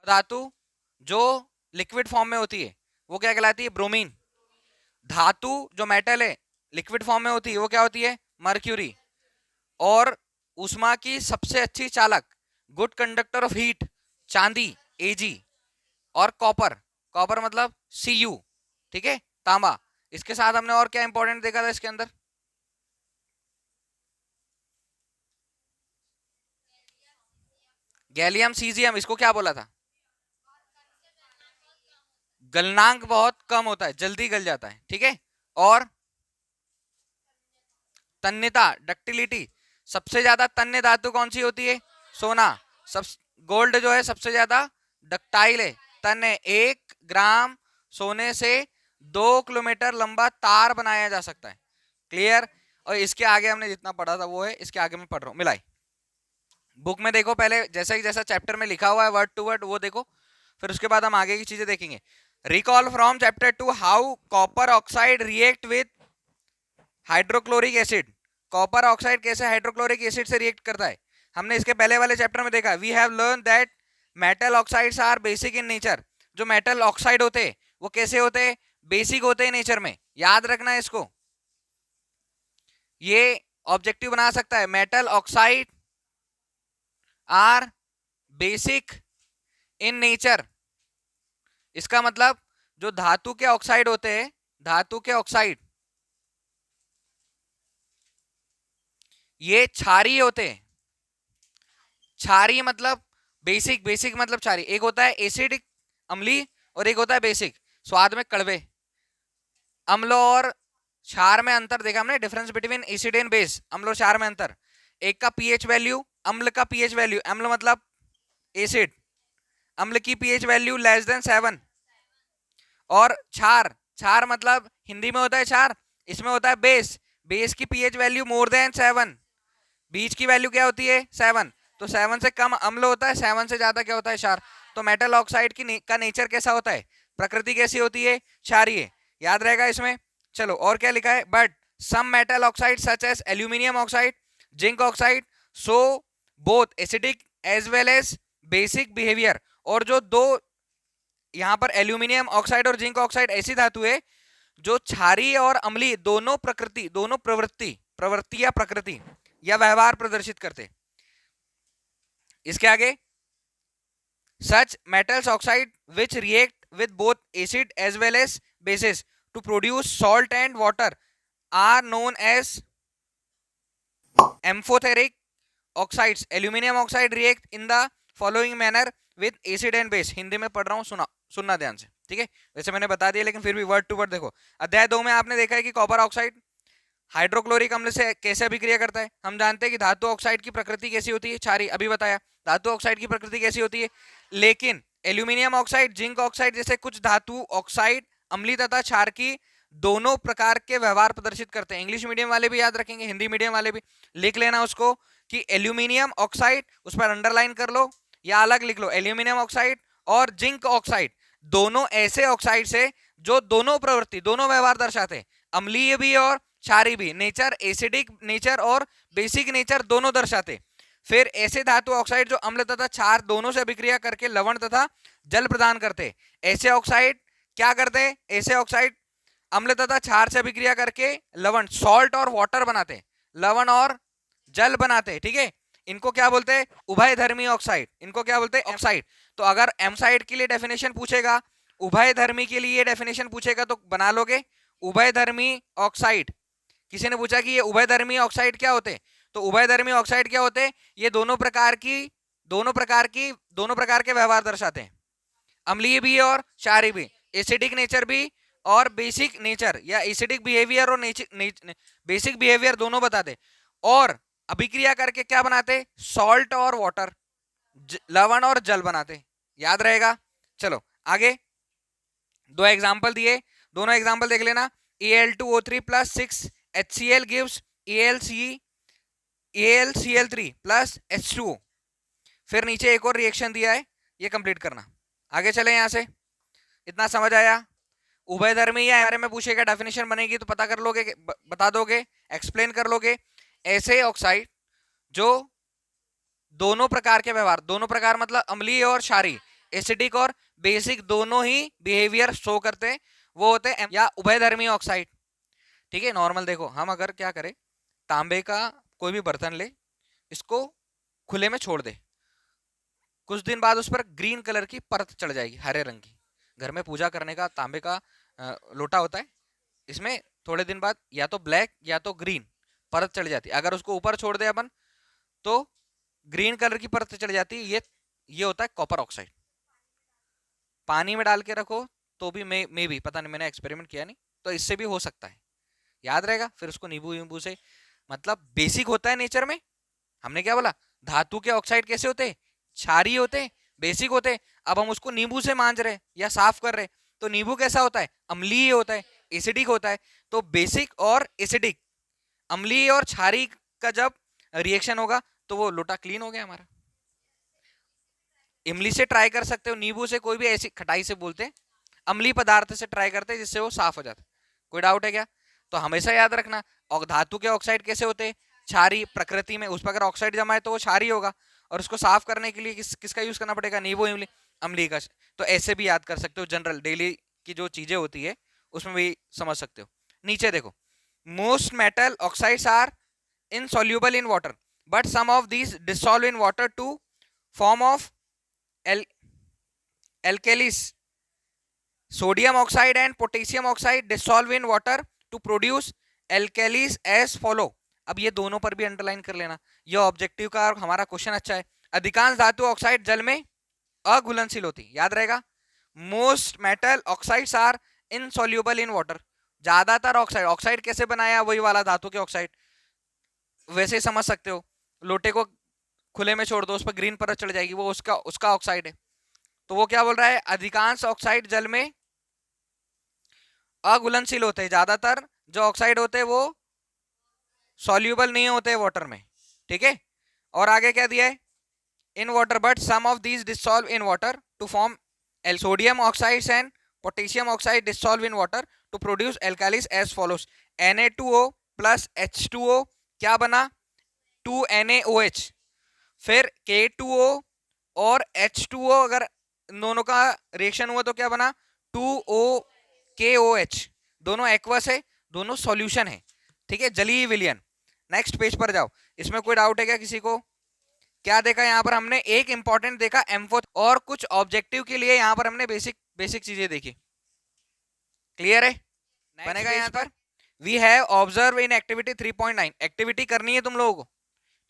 धातु जो liquid form में होती है वो क्या कहलाती है? ब्रोमीन। धातु जो मेटल है लिक्विड फॉर्म में होती है वो क्या होती है? मर्क्यूरी। और उष्मा की सबसे अच्छी चालक, गुड कंडक्टर ऑफ हीट, चांदी, एजी। और कॉपर, कॉपर मतलब सीयू, ठीक है, तांबा। इसके साथ हमने और क्या इंपॉर्टेंट देखा था इसके अंदर? गैलियम सीजियम, इसको क्या बोला था? गलनांक बहुत कम होता है, जल्दी गल जाता है, ठीक है। और तन्यता, डक्टिलिटी, सबसे ज्यादा तन्य धातु कौन सी होती है? सोना। सब गोल्ड जो है सबसे ज्यादा डक्टाइल है, तन्य। 1 ग्राम सोने से 2 किलोमीटर लंबा तार बनाया जा सकता है। क्लियर? और इसके आगे हमने जितना पढ़ा था वो है, इसके आगे मैं पढ़ रहा हूँ, मिलाई। बुक में देखो पहले, जैसा ही जैसा चैप्टर में लिखा हुआ है वर्ड टू वर्ड वो देखो, फिर उसके बाद हम आगे की चीजें देखेंगे। Recall from chapter 2 how copper oxide react with hydrochloric acid. Copper oxide कैसे हाइड्रोक्लोरिक एसिड से रिएक्ट करता है, हमने इसके पहले वाले चैप्टर में देखा। We have learn that metal oxides are basic in nature. जो मेटल ऑक्साइड होते हैं वो कैसे होते हैं? बेसिक होते हैं नेचर में। याद रखना है इसको, ये ऑब्जेक्टिव बना सकता है। Metal oxide are basic in nature. इसका मतलब जो धातु के ऑक्साइड होते हैं, धातु के ऑक्साइड ये क्षारीय होते हैं। क्षारीय मतलब बेसिक, बेसिक मतलब क्षारीय। एक होता है एसिडिक, अम्लीय, और एक होता है बेसिक, स्वाद में कड़वे। अम्ल और क्षार में अंतर देखा हमने, difference between acid and base, अम्ल और क्षार में अंतर। एक का पीएच वैल्यू, अम्ल का पीएच वैल्यू, अम्ल मतलब एसिड, अम्ल की पीएच वैल्यू <7। और क्षार, क्षार मतलब हिंदी में होता है क्षार, इसमें होता है बेस, बेस की पीएच वैल्यू <7। बीच की वैल्यू क्या होती है? 7। तो 7 से कम अम्ल होता है, 7 से ज्यादा क्या होता है? क्षार। तो मेटल ऑक्साइड की का नेचर कैसा होता है? प्रकृति कैसी होती है? क्षारीय। याद रहेगा इसमें। चलो और क्या लिखा है? But some metal oxide such as aluminium oxide, zinc oxide, so both acidic as well as basic behaviour. और जो दो यहां पर एल्यूमिनियम ऑक्साइड और जिंक ऑक्साइड ऐसी धातु है जो क्षारीय और अम्लीय दोनों प्रकृति, दोनों प्रवृत्ति, प्रवृत्ति या प्रकृति या व्यवहार प्रदर्शित करते। इसके आगे such metals oxide which react with both acid as well as bases to produce salt and water are known as amphoteric oxides. Aluminium oxide react in the following manner with acid and base. Hindi में पढ़ रहा हूं, सुनना ध्यान से, ठीक है। वैसे मैंने बता दिया लेकिन फिर भी वर्ड टू वर्ड देखो। अध्याय 2 में आपने देखा है कि कॉपर ऑक्साइड हाइड्रोक्लोरिक अम्ल से कैसे अभिक्रिया करता है। हम जानते हैं कि धातु ऑक्साइड की प्रकृति कैसी होती है? क्षारीय, अभी बताया। धातु ऑक्साइड की प्रकृति कैसी होती है? लेकिन एल्यूमिनियम ऑक्साइड, जिंक ऑक्साइड जैसे कुछ धातु ऑक्साइड अम्लीय तथा क्षार की दोनों प्रकार के व्यवहार प्रदर्शित करते हैं। इंग्लिश मीडियम वाले भी याद रखेंगे, हिंदी मीडियम वाले भी लिख लेना उसको कि एल्यूमिनियम ऑक्साइड, उस पर अंडरलाइन कर लो या अलग लिख लो, एल्यूमिनियम ऑक्साइड और जिंक ऑक्साइड दोनों ऐसे ऑक्साइड से जो दोनों प्रवृत्ति, दोनों व्यवहार दर्शाते हैं, अम्लीय भी और क्षारीय भी। नेचर एसिडिक नेचर और बेसिक नेचर दोनों दर्शाते। फिर ऐसे धातु ऑक्साइड जो अम्ल तथा क्षार दोनों से अभिक्रिया करके लवण तथा जल प्रदान करते। ऐसे ऑक्साइड क्या करते? ऐसे ऑक्साइड अम्ल तथा क्षार से अभिक्रिया करके लवण, सॉल्ट और वाटर बनाते, लवण और जल बनाते, ठीक है। इनको क्या बोलते हैं? उभयधर्मी ऑक्साइड। इनको क्या बोलते हैं? ऑक्साइड। तो अगर एमसाइड के लिए डेफिनेशन पूछेगा, उभयधर्मी के लिए डेफिनेशन पूछेगा तो बना लोगे उभयधर्मी ऑक्साइड। किसी ने पूछा कि ये उभयधर्मी ऑक्साइड क्या होते हैं, तो उभयधर्मी ऑक्साइड क्या होते हैं? ये दोनों प्रकार के व्यवहार दर्शाते हैं, अम्लीय भी और क्षारीय भी, एसिडिक नेचर भी और बेसिक नेचर या एसिडिक बिहेवियर और बेसिक बिहेवियर दोनों बताते। और अभिक्रिया करके क्या बनाते? सॉल्ट और वाटर, लवण और जल बनाते। याद रहेगा। चलो आगे दो एग्जांपल दिए, दोनों एग्जांपल देख लेना। Al2O3 plus 6HCl gives AlCl3 plus H2O। फिर नीचे एक और रिएक्शन दिया है, ये कंप्लीट करना। आगे चले यहां से, इतना समझ आया? उभयधर्मी या बारे में पूछेगा, डेफिनेशन बनेगी तो पता कर लोगे, बता दोगे, एक्सप्लेन कर लोगे। ऐसे ऑक्साइड जो दोनों प्रकार के व्यवहार, दोनों प्रकार मतलब अम्लीय और क्षारीय, एसिडिक और बेसिक दोनों ही बिहेवियर शो करते हैं, वो होते हैं या उभयधर्मी ऑक्साइड। ठीक है, नॉर्मल देखो, हम अगर क्या करें, तांबे का कोई भी बर्तन ले, इसको खुले में छोड़ दे, कुछ दिन बाद उस पर ग्रीन कलर की परत चढ़ जाएगी, हरे रंग की। घर में पूजा करने का तांबे का लोटा होता है, इसमें थोड़े दिन बाद या तो ब्लैक या तो ग्रीन परत चढ़ जाती है। अगर उसको ऊपर छोड़ दे अपन तो ग्रीन कलर की परत चढ़ जाती है। ये होता है कॉपर ऑक्साइड। पानी में डाल के रखो तो भी मे भी, पता नहीं, मैंने एक्सपेरिमेंट किया नहीं, तो इससे भी हो सकता है, याद रहेगा। फिर उसको नींबू वींबू से, मतलब बेसिक होता है नेचर में। हमने क्या बोला, धातु के ऑक्साइड कैसे होते हैं, क्षारीय होते हैं, बेसिक होते हैं। अब हम उसको नींबू से मांज रहे या साफ कर रहे, तो नींबू कैसा होता है, अम्लीय होता है, एसिडिक होता है। तो बेसिक और एसिडिक, अम्लीय और क्षारीय का जब रिएक्शन होगा तो वो लोटा क्लीन हो गया हमारा। इमली से ट्राई कर सकते हो, नींबू से, कोई भी ऐसी खटाई से बोलते हैं, अम्लीय पदार्थ से ट्राई करते हैं जिससे वो साफ हो जाता है। कोई डाउट है क्या? तो हमेशा याद रखना, और धातु के ऑक्साइड कैसे होते हैं, क्षारीय प्रकृति में। उस पर अगर ऑक्साइड जमा है तो वो क्षारीय होगा, और उसको साफ करने के लिए किसका यूज करना पड़ेगा, नींबू इमली, अम्लीय का। तो ऐसे भी याद कर सकते हो, जनरल डेली की जो चीजें होती है उसमें भी समझ सकते हो। नीचे देखो, most metal oxides are insoluble in water, but some of these dissolve in water to form of alkalis. Sodium oxide and potassium oxide dissolve in water to produce alkalis as follow. अब ये दोनों पर भी underline कर लेना, ये objective का और हमारा क्वेश्चन अच्छा है। अधिकांश धातु ऑक्साइड जल में अघुलनशील होती, याद रहेगा। Most metal oxides are insoluble in water. ज्यादातर ऑक्साइड, ऑक्साइड कैसे बनाया, वही वाला धातु के ऑक्साइड, वैसे ही समझ सकते हो। लोटे को खुले में छोड़ दो, उस पर ग्रीन परत चढ़ जाएगी, वो उसका ऑक्साइड है। तो वो क्या बोल रहा है, अधिकांश ऑक्साइड जल में अघुलनशील होते हैं। ज्यादातर जो ऑक्साइड होते हैं वो सॉल्यूबल नहीं होते वाटर में, ठीक है। और आगे क्या दिया है, in water but some of these dissolve in water to form sodium oxides and potassium oxide dissolve in water to produce alkalis as follows. Na2O plus H2O क्या बना, 2NaOH। फिर K2O और H2O, अगर दोनों का रिएक्शन हुआ तो क्या बना, 2OKOH। दोनों एक्वस है, दोनों सॉल्यूशन है, ठीक है, जलीय विलयन। नेक्स्ट पेज पर जाओ, इसमें कोई डाउट है क्या किसी को? क्या देखा यहाँ पर हमने, एक इंपॉर्टेंट देखा एम्फो, और कुछ ऑब्जेक्टिव के लिए यहाँ पर हमने बेसिक चीजें देखी। क्लियर है, बनेगा यहाँ पर। We have observe in activity 3.9, activity करनी है तुम लोगों को,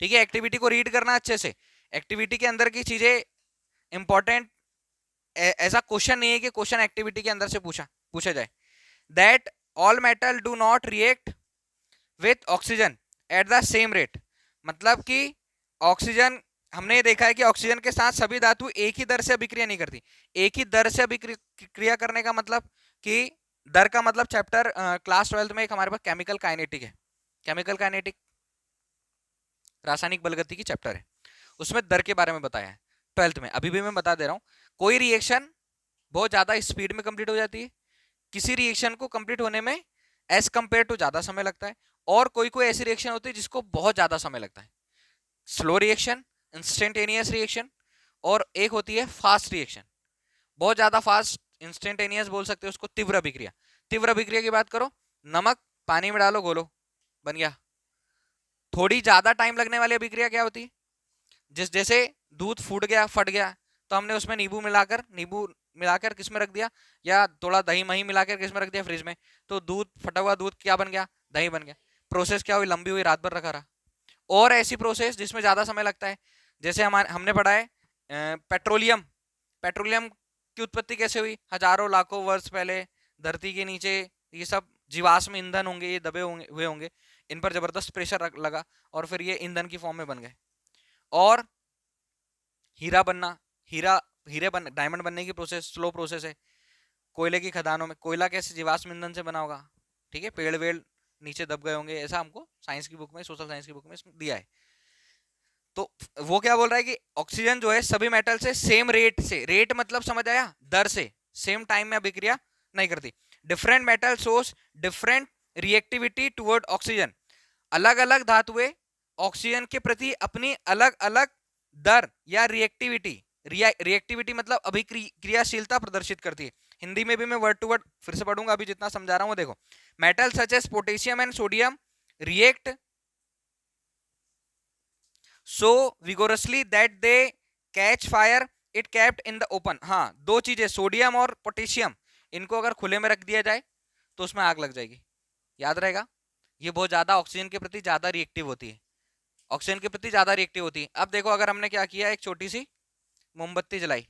ठीक है। एक्टिविटी को रीड करना अच्छे से, एक्टिविटी के अंदर की चीजें इंपॉर्टेंट, ऐसा क्वेश्चन नहीं है कि क्वेश्चन एक्टिविटी के अंदर से पूछा जाए। That all metal do not react with oxygen at the same rate, मतलब कि ऑक्सीजन, हमने ये देखा है कि ऑक्सीजन के साथ सभी धातु एक ही दर से अभिक्रिया नहीं करती। एक ही दर से अभिक्रिया करने का मतलब कि दर का मतलब चैप्टर क्लास 12 में एक हमारे पास केमिकल काइनेटिक है, केमिकल काइनेटिक रासायनिक बलगति की चैप्टर है, उसमें दर के बारे में बताया है 12th में। अभी भी मैं बता दे रहा हूँ, कोई रिएक्शन बहुत ज्यादा स्पीड में कंप्लीट हो जाती है, किसी रिएक्शन को कंप्लीट होने में एज कंपेयर टू ज्यादा समय लगता है, और कोई ऐसी रिएक्शन होती है जिसको बहुत ज्यादा समय लगता है, स्लो रिएक्शन, इंस्टेंटेनियस रिएक्शन, और एक होती है फास्ट रिएक्शन, बहुत ज्यादा फास्ट, इंस्टेंटेनियस बोल सकते हो उसको, तीव्र अभिक्रिया। तीव्र अभिक्रिया की बात करो, नमक पानी में डालो, घोलो, बन गया। थोड़ी ज्यादा टाइम लगने वाली अभिक्रिया क्या होती है, जैसे दूध फूट गया, फट गया, तो हमने उसमें नींबू मिलाकर किस में रख दिया, या थोड़ा दही मही मिलाकर किस में रख दिया, फ्रिज में, तो दूध, फटा हुआ दूध क्या बन गया, दही बन गया। प्रोसेस क्या हुई, लंबी हुई, रात भर रखा रहा। और ऐसी प्रोसेस जिसमें ज्यादा समय लगता है, जैसे हमने पढ़ा है पेट्रोलियम की उत्पत्ति कैसे हुई, हजारों लाखों वर्ष पहले धरती के नीचे ये सब जीवाश्म ईंधन होंगे, ये दबे हुए होंगे, इन पर जबरदस्त प्रेशर लगा और फिर ये ईंधन की फॉर्म में बन गए। और डायमंड बनने की प्रोसेस स्लो प्रोसेस है। कोयले की खदानों में कोयला कैसे जीवाश्म ईंधन से बना होगा, ठीक है, पेड़ वेड़ नीचे दब गए होंगे, ऐसा हमको साइंस की बुक में, सोशल साइंस की बुक में दिया है। तो वो क्या बोल रहा है कि ऑक्सीजन जो है सभी मेटल से सेम रेट से, रेट मतलब समझ आया, दर से, सेम टाइम में अभिक्रिया नहीं करती। Different metal shows different reactivity toward oxygen, अलग अलग धातुएं ऑक्सीजन के प्रति अपनी अलग अलग दर या रिएक्टिविटी रिएक्टिविटी मतलब अभिक्रियाशीलता प्रदर्शित करती है। हिंदी में भी मैं वर्ड टू वर्ड फिर से पढ़ूंगा, अभी जितना समझा रहा हूँ देखो। Metal such as potassium and sodium react so vigorously that they catch fire it kept in the open। हाँ, दो चीजें सोडियम और पोटेशियम, इनको अगर खुले में रख दिया जाए तो उसमें आग लग जाएगी, याद रहेगा। ये बहुत ज्यादा ऑक्सीजन के प्रति ज्यादा रिएक्टिव होती है, ऑक्सीजन के प्रति ज्यादा रिएक्टिव होती है। अब देखो अगर हमने क्या किया, एक छोटी सी मोमबत्ती जलाई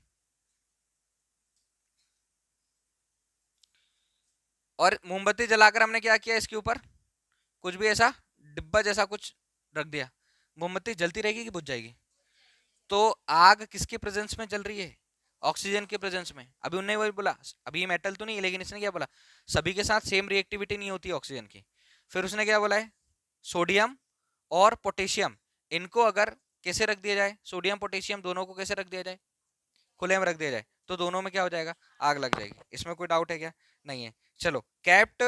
और मोमबत्ती जलाकर हमने क्या किया, इसके ऊपर कुछ भी ऐसा डिब्बा जैसा कुछ रख दिया, मोमबत्ती जलती रहेगी कि बुझ जाएगी। तो आग किसके प्रेजेंस में जल रही है, ऑक्सीजन के प्रेजेंस में। अभी उन्होंने वही बोला, अभी ये मेटल तो नहीं है लेकिन इसने क्या बोला, सभी के साथ सेम रिएक्टिविटी नहीं होती ऑक्सीजन की। फिर उसने क्या बोला है, सोडियम और पोटेशियम, इनको अगर कैसे रख दिया जाए, सोडियम पोटेशियम दोनों को कैसे रख दिया जाए, खुले में रख दिया जाए, तो दोनों में क्या हो जाएगा, आग लग जाएगी। इसमें कोई डाउट है क्या, नहीं है। चलो, kept,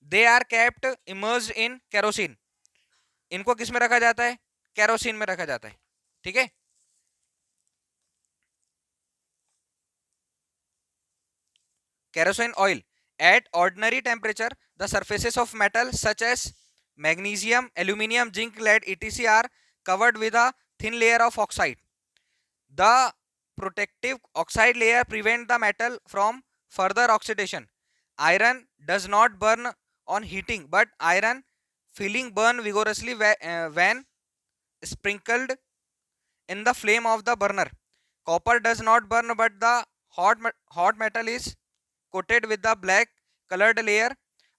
they are kept immersed in kerosene, इनको किस में रखा जाता है, केरोसिन में रखा जाता है, ठीक है। Kerosene oil at ordinary temperature the surfaces of metal such as magnesium, aluminium, zinc, lead etc are covered with a thin layer of oxide. The protective oxide layer prevents the metal from further oxidation. Iron does not burn on heating, but iron filling burn vigorously when sprinkled in the flame of the burner. Copper does not burn, but the hot metal is coated with the black colored layer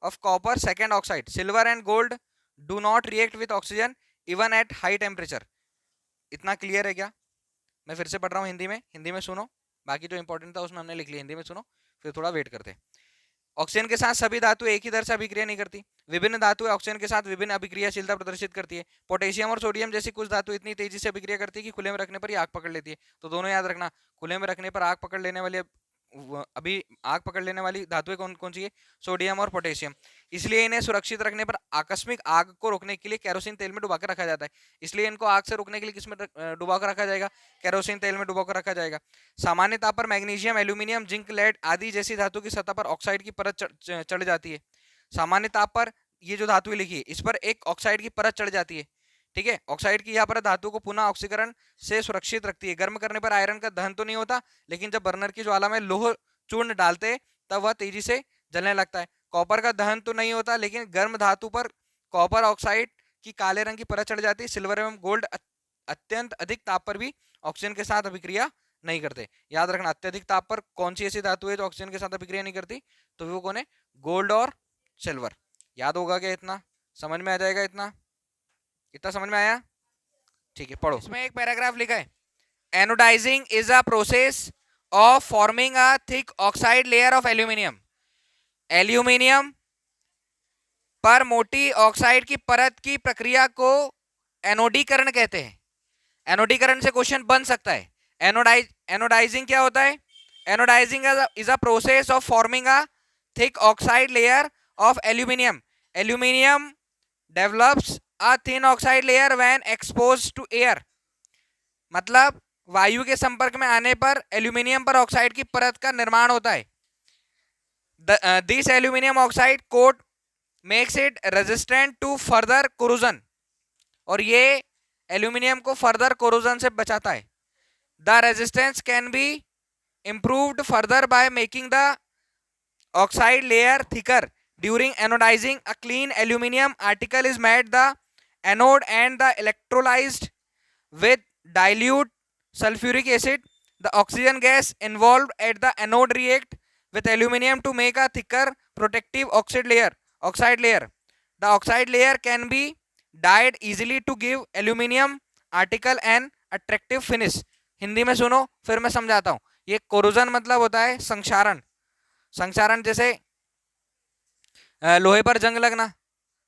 of copper second oxide. Silver and gold do not react with oxygen even at high temperature. इतना clear है क्या, मैं फिर से पढ़ रहा हूँ हिंदी में सुनो, बाकी जो इंपॉर्टेंट था उसमें हमने लिख लिया, हिंदी में सुनो, फिर थोड़ा वेट करते हैं। ऑक्सीजन के साथ सभी धातु एक ही दर से अभिक्रिया नहीं करती, विभिन्न धातुएं ऑक्सीजन के साथ विभिन्न अभिक्रियाशीलता प्रदर्शित करती है। पोटेशियम और सोडियम जैसी कुछ धातु इतनी तेजी से अभिक्रिया करती है कि खुले में रखने पर ही आग पकड़ लेती है। तो दोनों याद रखना, खुले में रखने पर आग पकड़ लेने वाली, अभी आग पकड़ लेने वाली धातुएं कौन कौन सी है, सोडियम और पोटेशियम। इसलिए इन्हें सुरक्षित रखने पर आकस्मिक आग को रोकने के लिए केरोसिन तेल में डुबाकर रखा जाता है। इसलिए इनको आग से रोकने के लिए किसमें डुबाकर रखा जाएगा, केरोसिन तेल में डुबाकर रखा जाएगा। सामान्य ताप पर मैग्नीशियम, एल्यूमिनियम, जिंक, लेड आदि जैसी धातु की सतह पर ऑक्साइड की परत चढ़ जाती है। सामान्य ताप पर ये जो धातु लिखी है इस पर एक ऑक्साइड की परत चढ़ जाती है, ठीक है। ऑक्साइड की यहाँ पर धातु को पुनः ऑक्सीकरण से सुरक्षित रखती है। गर्म करने पर आयरन का दहन तो नहीं होता, लेकिन जब बर्नर की ज्वाला में लोह चूर्ण डालते तब वह तेजी से जलने लगता है। कॉपर का दहन तो नहीं होता, लेकिन गर्म धातु पर कॉपर ऑक्साइड की काले रंग की परत चढ़ जाती है। सिल्वर एवं गोल्ड अत्यंत अधिक ताप पर भी ऑक्सीजन के साथ अभिक्रिया नहीं करते। याद रखना, अत्यधिक ताप पर कौन सी ऐसी धातु है जो ऑक्सीजन के साथ अभिक्रिया नहीं करती, तो वो कौन है, गोल्ड और सिल्वर। याद होगा क्या, इतना समझ में आ जाएगा, इतना समझ में आया, ठीक है। पढ़ो, इसमें एक पैराग्राफ लिखा है, anodizing is a process of forming a thick oxide layer of aluminium. Aluminium पर मोटी ऑक्साइड की परत की प्रक्रिया को एनोडीकरण कहते हैं। एनोडीकरण से क्वेश्चन बन सकता है। एनोडाइजिंग क्या होता है, anodizing is a process of forming a thick oxide layer of aluminium. Aluminium develops a thin oxide layer when exposed to air। मतलब वायु के संपर्क में आने पर एल्यूमिनियम पर ऑक्साइड की परत का निर्माण होता है। This aluminium oxide coat makes it resistant to further corrosion, और ये एल्यूमिनियम को फर्दर कोरोजन से बचाता है। The resistance can be improved further by making the oxide layer thicker during anodizing. A clean aluminium article is made the anode and the electrolyzed with dilute sulfuric acid. The oxygen gas involved at the anode react with aluminium to make a thicker protective oxide layer. The oxide layer can be dyed easily to give aluminium article an attractive finish. Hindi में सुनो फिर मैं समझाता हूँ। ये corrosion मतलब होता है संक्षारण। संक्षारण जैसे लोहे पर जंग लगना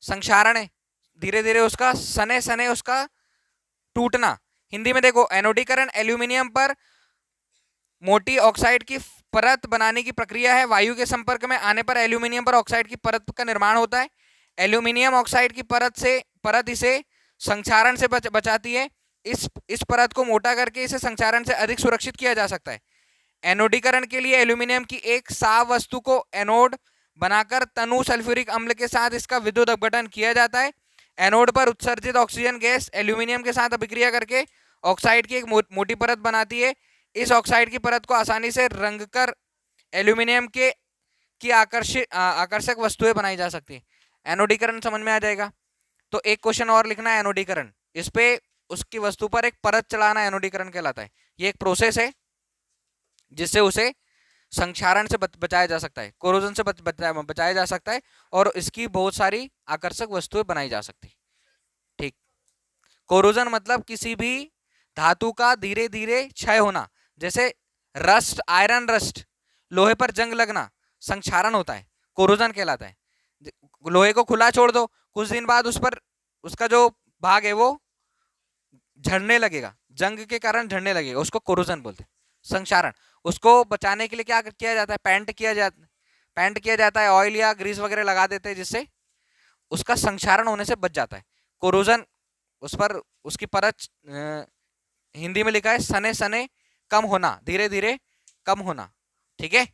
संक्षारण है, धीरे धीरे उसका सने सने उसका टूटना। हिंदी में देखो, एनोडीकरण एल्यूमिनियम पर मोटी ऑक्साइड की परत बनाने की प्रक्रिया है। वायु के संपर्क में आने पर एल्यूमिनियम पर ऑक्साइड की परत का निर्माण होता है। एल्यूमिनियम ऑक्साइड की परत इसे संक्षारण से बचाती है। इस परत को मोटा करके इसे संक्षारण से अधिक सुरक्षित किया जा सकता है। एनोडीकरण के लिए एल्यूमिनियम की एक साफ वस्तु को एनोड बनाकर तनु सल्फ्यूरिक अम्ल के साथ इसका विद्युत अपघटन किया जाता है। एनोड पर उत्सर्जित ऑक्सीजन गैस एल्यूमिनियम के साथ अभिक्रिया करके ऑक्साइड की एक मोटी परत बनाती है। इस ऑक्साइड की परत को आसानी से रंगकर एल्यूमिनियम के की आकर्षक वस्तुएं बनाई जा सकती है। एनोडीकरण समझ में आ जाएगा। तो एक क्वेश्चन और लिखना है एनोडीकरण, इस पे उसकी वस्तु पर एक परत चढ़ाना एनोडीकरण कहलाता है। ये एक प्रोसेस है जिससे उसे संक्षारण से बचाया जा सकता है, कोरोजन से बचाया जा सकता है और इसकी बहुत सारी आकर्षक वस्तुएं बनाई जा सकती है। ठीक, कोरोजन मतलब किसी भी धातु का धीरे धीरे क्षय होना, जैसे रस्ट, आयरन रस्ट, लोहे पर जंग लगना संक्षारण होता है, कोरोजन कहलाता है। लोहे को खुला छोड़ दो, कुछ दिन बाद उस पर उसका जो भाग है वो झड़ने लगेगा, जंग के कारण झड़ने लगेगा, उसको कोरोजन बोलते हैं, संक्षारण। उसको बचाने के लिए क्या किया जाता है, पेंट किया जाता है, ऑयल या ग्रीस वगैरह लगा देते हैं जिससे उसका संक्षारण होने से बच जाता है। कोरोजन उस पर उसकी परत हिंदी में लिखा है सने सने कम होना, धीरे धीरे कम होना। ठीक है,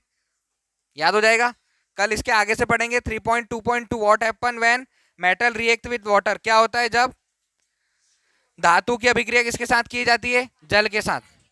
याद हो जाएगा। कल इसके आगे से पढ़ेंगे 3.2.2 what happen when metal react with water. क्या होता है जब धातु की अभिक्रिया किसके साथ की जाती है, जल के साथ।